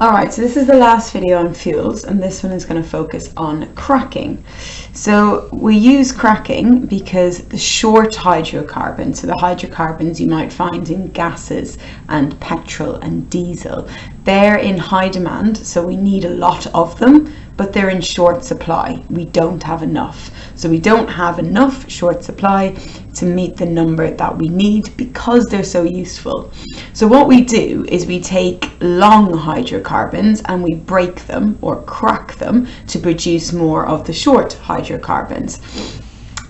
Alright, so this is the last video on fuels, and this one is going to focus on cracking. So we use cracking because the short hydrocarbons, so the hydrocarbons you might find in gases and petrol and diesel, they're in high demand, so we need a lot of them, but they're in short supply. We don't have enough. So we don't have enough short supply to meet the number that we need because they're so useful. So what we do is we take long hydrocarbons and we break them or crack them to produce more of the short hydrocarbons.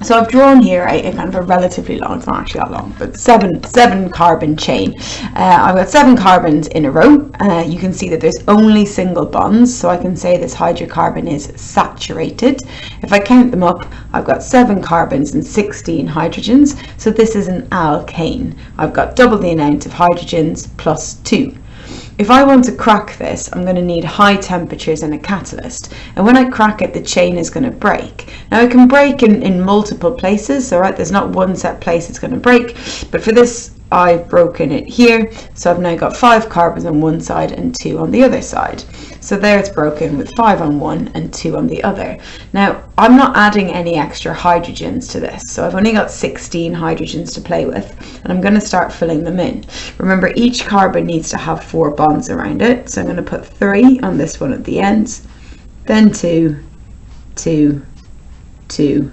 So I've drawn here a kind of a relatively long, it's not actually that long, but seven carbon chain. I've got 7 carbons in a row. You can see that there's only single bonds, so I can say this hydrocarbon is saturated. If I count them up, I've got 7 carbons and 16 hydrogens, so this is an alkane. I've got double the amount of hydrogens plus 2. If I want to crack this, I'm going to need high temperatures and a catalyst. And when I crack it, the chain is going to break. Now it can break in multiple places, so there's not one set place it's going to break. But for this, I've broken it here. So I've now got 5 carbons on one side and 2 on the other side. So there it's broken with 5 on one and 2 on the other. Now, I'm not adding any extra hydrogens to this. So I've only got 16 hydrogens to play with, and I'm going to start filling them in. Remember, each carbon needs to have 4 bonds around it. So I'm going to put 3 on this one at the ends, then 2, 2, 2,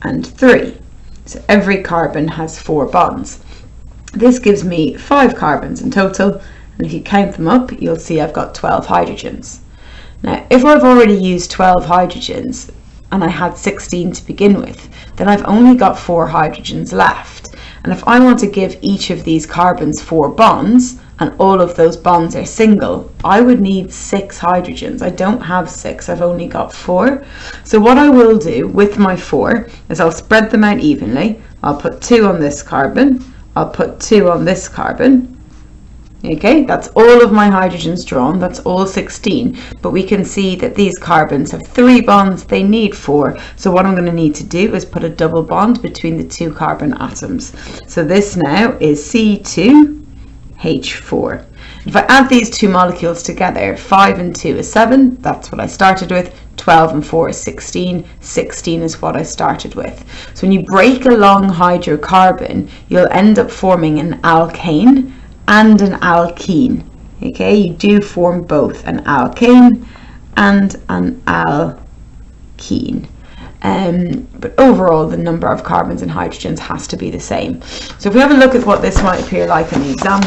and 3. So every carbon has 4 bonds. This gives me 5 carbons in total, and if you count them up, you'll see I've got 12 hydrogens. Now, if I've already used 12 hydrogens and I had 16 to begin with, then I've only got 4 hydrogens left. And if I want to give each of these carbons 4 bonds, and all of those bonds are single, I would need 6 hydrogens. I don't have 6, I've only got 4. So what I will do with my 4 is I'll spread them out evenly. I'll put 2 on this carbon, I'll put 2 on this carbon. Okay, that's all of my hydrogens drawn, that's all 16, but we can see that these carbons have 3 bonds, they need 4, so what I'm going to need to do is put a double bond between the 2 carbon atoms. So this now is C2H4. If I add these 2 molecules together, 5 and 2 is 7, that's what I started with, 12 and 4 is 16, 16 is what I started with. So when you break a long hydrocarbon, you'll end up forming an alkane and an alkene. Okay, you do form both an alkane and an alkene. But overall, the number of carbons and hydrogens has to be the same. So if we have a look at what this might appear like in the exam.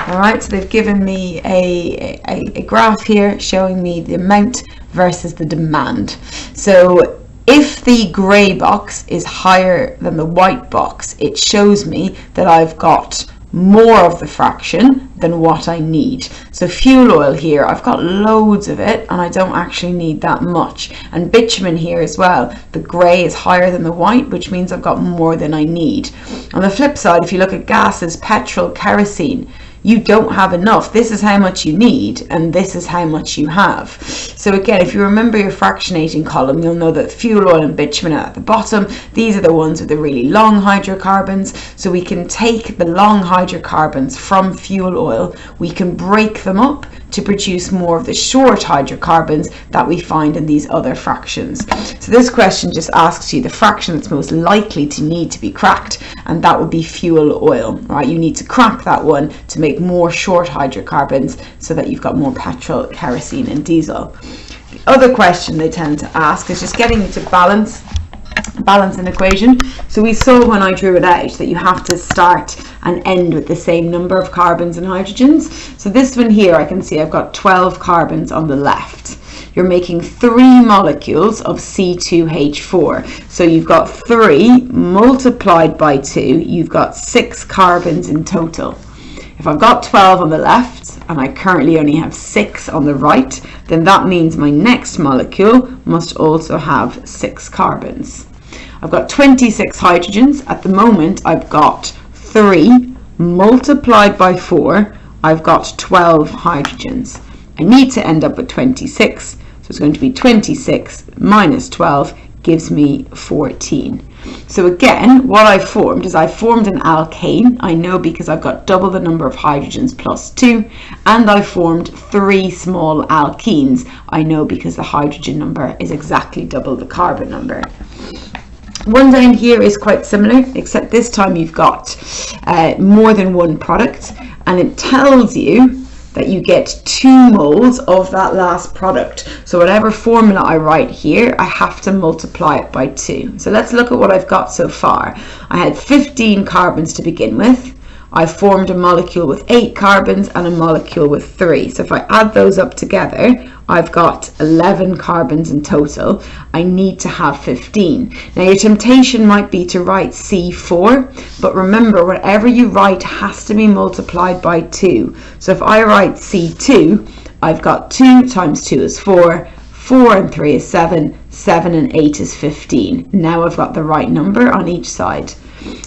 Alright, so they've given me a graph here showing me the amount versus the demand. So if the grey box is higher than the white box, it shows me that I've got more of the fraction than what I need. So fuel oil here, I've got loads of it and I don't actually need that much. And bitumen here as well, the grey is higher than the white, which means I've got more than I need. On the flip side, if you look at gases, petrol, kerosene, you don't have enough. This is how much you need, and this is how much you have. So again, if you remember your fractionating column, you'll know that fuel oil and bitumen are at the bottom. These are the ones with the really long hydrocarbons. So we can take the long hydrocarbons from fuel oil, we can break them up to produce more of the short hydrocarbons that we find in these other fractions. So this question just asks you the fraction that's most likely to need to be cracked, and that would be fuel oil, right? You need to crack that one to make more short hydrocarbons so that you've got more petrol, kerosene and diesel. The other question they tend to ask is just getting you to balance an equation. So we saw when I drew it out that you have to start and end with the same number of carbons and hydrogens. So this one here, I can see I've got 12 carbons on the left. You're making 3 molecules of C2H4. So you've got 3 multiplied by 2, you've got 6 carbons in total. If I've got 12 on the left and I currently only have 6 on the right, then that means my next molecule must also have 6 carbons. I've got 26 hydrogens. At the moment, I've got 3 multiplied by 4. I've got 12 hydrogens. I need to end up with 26. So it's going to be 26 minus 12 gives me 14. So again, what I formed is I formed an alkane. I know because I've got double the number of hydrogens plus 2, and I formed 3 small alkenes. I know because the hydrogen number is exactly double the carbon number. One down here is quite similar, except this time you've got more than one product, and it tells you that you get 2 moles of that last product. So whatever formula I write here, I have to multiply it by 2. So let's look at what I've got so far. I had 15 carbons to begin with. I formed a molecule with 8 carbons and a molecule with 3. So if I add those up together, I've got 11 carbons in total. I need to have 15. Now your temptation might be to write C4, but remember, whatever you write has to be multiplied by 2. So if I write C2, I've got 2 times 2 is 4, 4 and 3 is 7, 7 and 8 is 15. Now I've got the right number on each side.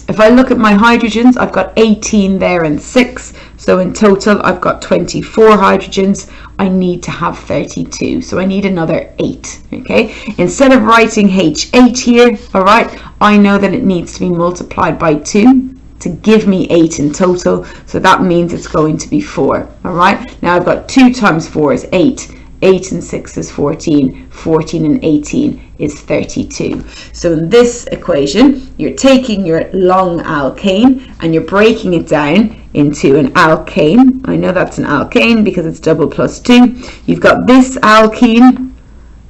If I look at my hydrogens, I've got 18 there and 6. So in total, I've got 24 hydrogens. I need to have 32. So I need another 8. Okay. Instead of writing H8 here, all right, I know that it needs to be multiplied by 2 to give me 8 in total. So that means it's going to be 4. All right. Now I've got 2 times 4 is 8. 8 and 6 is 14, 14 and 18 is 32. So in this equation, you're taking your long alkane and you're breaking it down into an alkane. I know that's an alkane because it's double plus 2. You've got this alkene,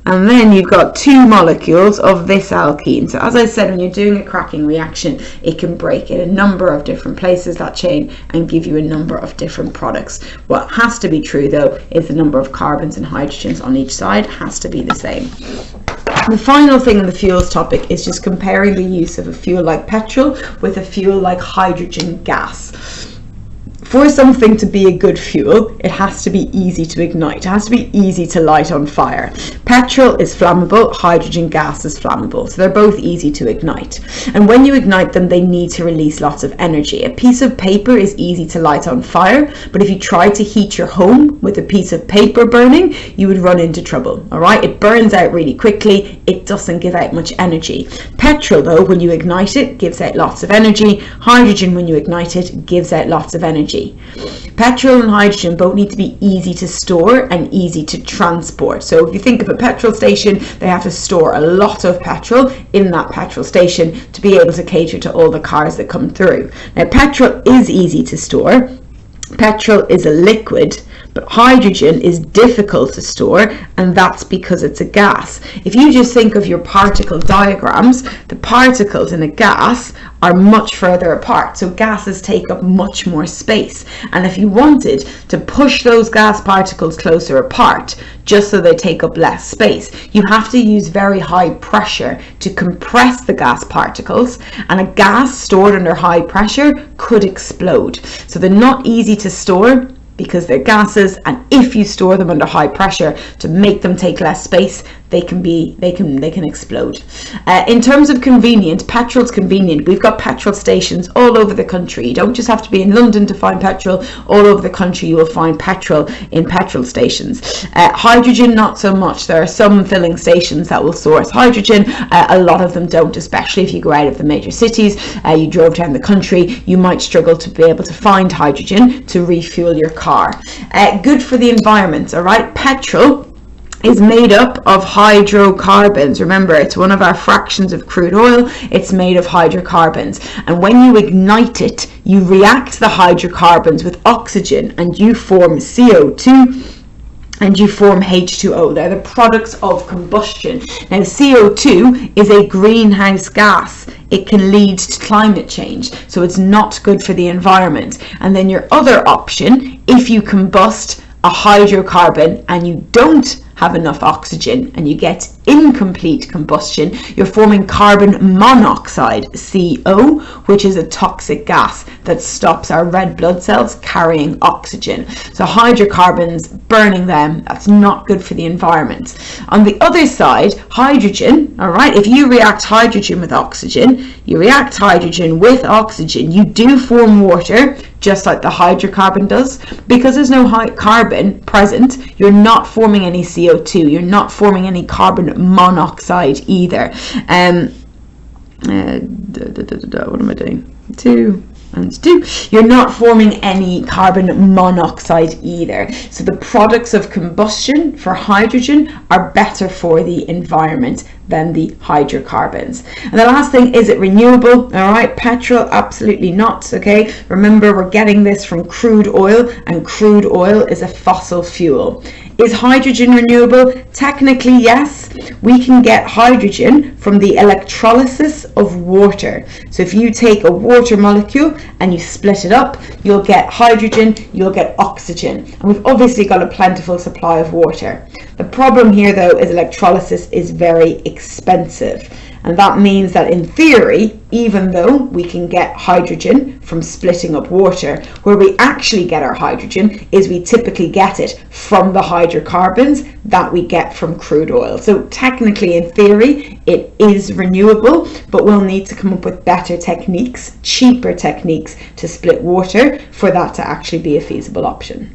and then you've got 2 molecules of this alkene. So as I said, when you're doing a cracking reaction, it can break in a number of different places, that chain, and give you a number of different products. What has to be true though is the number of carbons and hydrogens on each side has to be the same. The final thing in the fuels topic is just comparing the use of a fuel like petrol with a fuel like hydrogen gas. For something to be a good fuel, it has to be easy to ignite. It has to be easy to light on fire. Petrol is flammable, hydrogen gas is flammable. So they're both easy to ignite. And when you ignite them, they need to release lots of energy. A piece of paper is easy to light on fire, but if you try to heat your home with a piece of paper burning, you would run into trouble. All right, it burns out really quickly. It doesn't give out much energy. Petrol, though, when you ignite it, gives out lots of energy. Hydrogen, when you ignite it, gives out lots of energy. Petrol and hydrogen both need to be easy to store and easy to transport. So if you think of a petrol station, they have to store a lot of petrol in that petrol station to be able to cater to all the cars that come through. Now, petrol is easy to store. Petrol is a liquid, but hydrogen is difficult to store, and that's because it's a gas. If you just think of your particle diagrams, the particles in a gas are much further apart, so gases take up much more space. And if you wanted to push those gas particles closer apart, just so they take up less space, you have to use very high pressure to compress the gas particles, and a gas stored under high pressure could explode. So they're not easy to store because they're gases, and if you store them under high pressure to make them take less space, they can explode. In terms of convenient, petrol's convenient. We've got petrol stations all over the country. You don't just have to be in London to find petrol. All over the country you will find petrol in petrol stations. Hydrogen, not so much. There are some filling stations that will source hydrogen. A lot of them don't, especially if you go out of the major cities. You drove down the country, you might struggle to be able to find hydrogen to refuel your car. Good for the environment, all right? Petrol is made up of hydrocarbons. Remember, it's one of our fractions of crude oil. It's made of hydrocarbons, and when you ignite it, you react the hydrocarbons with oxygen and you form CO2 and you form H2O. They're the products of combustion. Now, CO2 is a greenhouse gas. It can lead to climate change, so it's not good for the environment. And then your other option, if you combust a hydrocarbon and you don't have enough oxygen and you get incomplete combustion, you're forming carbon monoxide, CO, which is a toxic gas that stops our red blood cells carrying oxygen. So hydrocarbons, burning them, that's not good for the environment. On the other side, hydrogen, all right, if you react hydrogen with oxygen, you react hydrogen with oxygen, you do form water, just like the hydrocarbon does. Because there's no carbon present, you're not forming any CO2, you're not forming any carbon monoxide either. what am I doing? 2 and 2. You're not forming any carbon monoxide either. So the products of combustion for hydrogen are better for the environment than the hydrocarbons. And the last thing, is it renewable? All right, petrol, absolutely not. Okay, remember, we're getting this from crude oil, and crude oil is a fossil fuel. Is hydrogen renewable? Technically, yes. We can get hydrogen from the electrolysis of water. So if you take a water molecule and you split it up, you'll get hydrogen, you'll get oxygen. And we've obviously got a plentiful supply of water. The problem here, though, is electrolysis is very expensive. And that means that in theory, even though we can get hydrogen from splitting up water, where we actually get our hydrogen is we typically get it from the hydrocarbons that we get from crude oil. So technically, in theory, it is renewable, but we'll need to come up with better techniques, cheaper techniques to split water for that to actually be a feasible option.